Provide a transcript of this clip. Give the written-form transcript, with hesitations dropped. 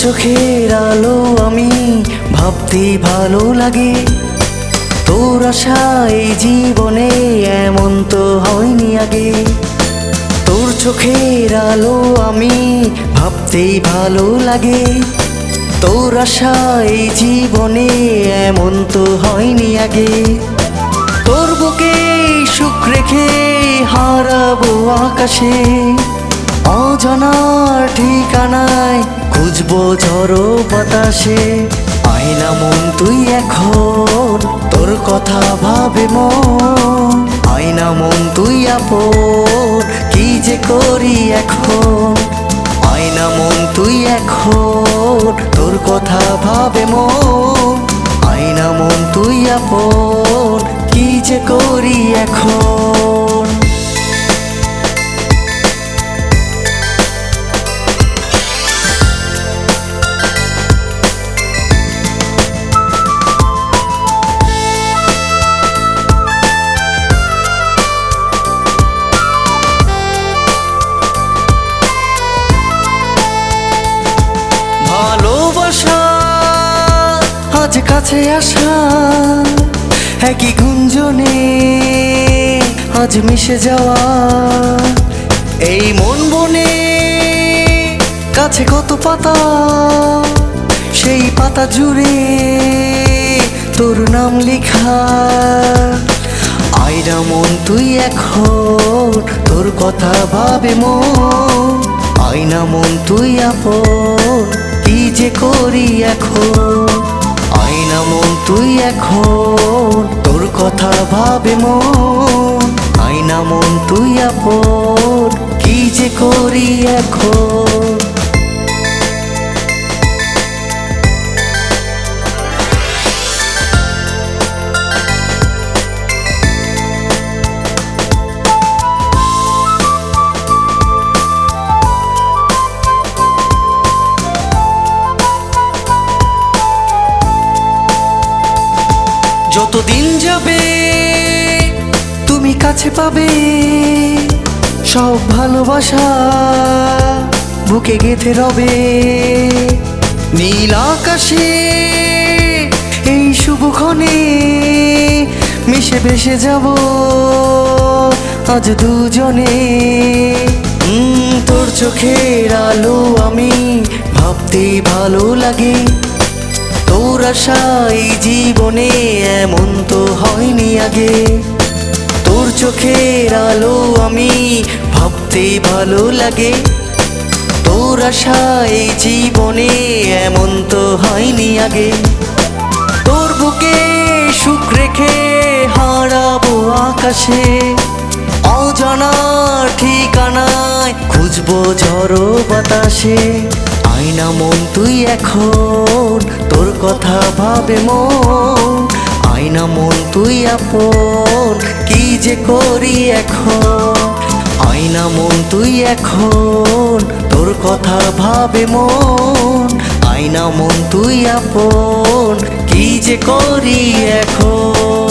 চোখের আলো আমি ভাবতে ভালো লাগে। তোর আশা এই জীবনে এমন তো হয়নি আগে। তোর চোখের আলো আমি ভাবতেই ভালো লাগে। তোর আশা এই জীবনে এমন তো হয়নি আগে। তোর বুকে সুখ রেখে হারাবো আকাশে, অজানার ঠিকানায় খুঁজবো ঝড়ো বাতাসে। আয়না মন তুই এখন, তোর কথা ভাবে মন। আয়না মন তুই আপন, কি যে করি এখন। আয়না মন তুই এখন, তোর কথা ভাবে মন। আয়না মন তুই আপন, কি যে করি এখন। ভালোবাসা আজ কাছে আসা, একই গুঞ্জনে আজ মিশে যাওয়া। এই মন বনে কাছে কত পাতা, সেই পাতা জুড়ে তোর নাম লেখা। আয়না মন তুই এখন, তোর কথা ভাবে মন। আয়না মন তুই আপন, কি যে করি এখন। আয়না মন তুই এখন, তোর কথা ভাবে মন। আয়না মন তুই আপন, কি যে করি এখন। যতদিন যাবে তুমি কাছে পাবে, সব ভালোবাসা বুকে গেঁথে রবে। নীল আকাশে এই শুভক্ষণে মিশে ভেসে যাব আজ দুজনে। তোর চোখের আলো আমি ভাবতেই ভালো লাগে। তোর আশা এই জীবনে এমন তো হয়নি আগে। তোর চোখের আলো আমি ভাবতেই ভালো লাগে। তোর আশা এই জীবনে এমন তো হয়নি আগে। তোর বুকে সুখ রেখে হারাবো আকাশে, অজানার ঠিকানায় খুঁজবো ঝড়ো বাতাসে। আয়না মন তুই এখন, তোর কথা ভাবে মন। আয়না মন তুই আপন, কি যে করি এখন। আয়না মন তুই এখন, তোর কথা ভাবে মন। আয়না মন তুই আপন, কি যে করি এখন।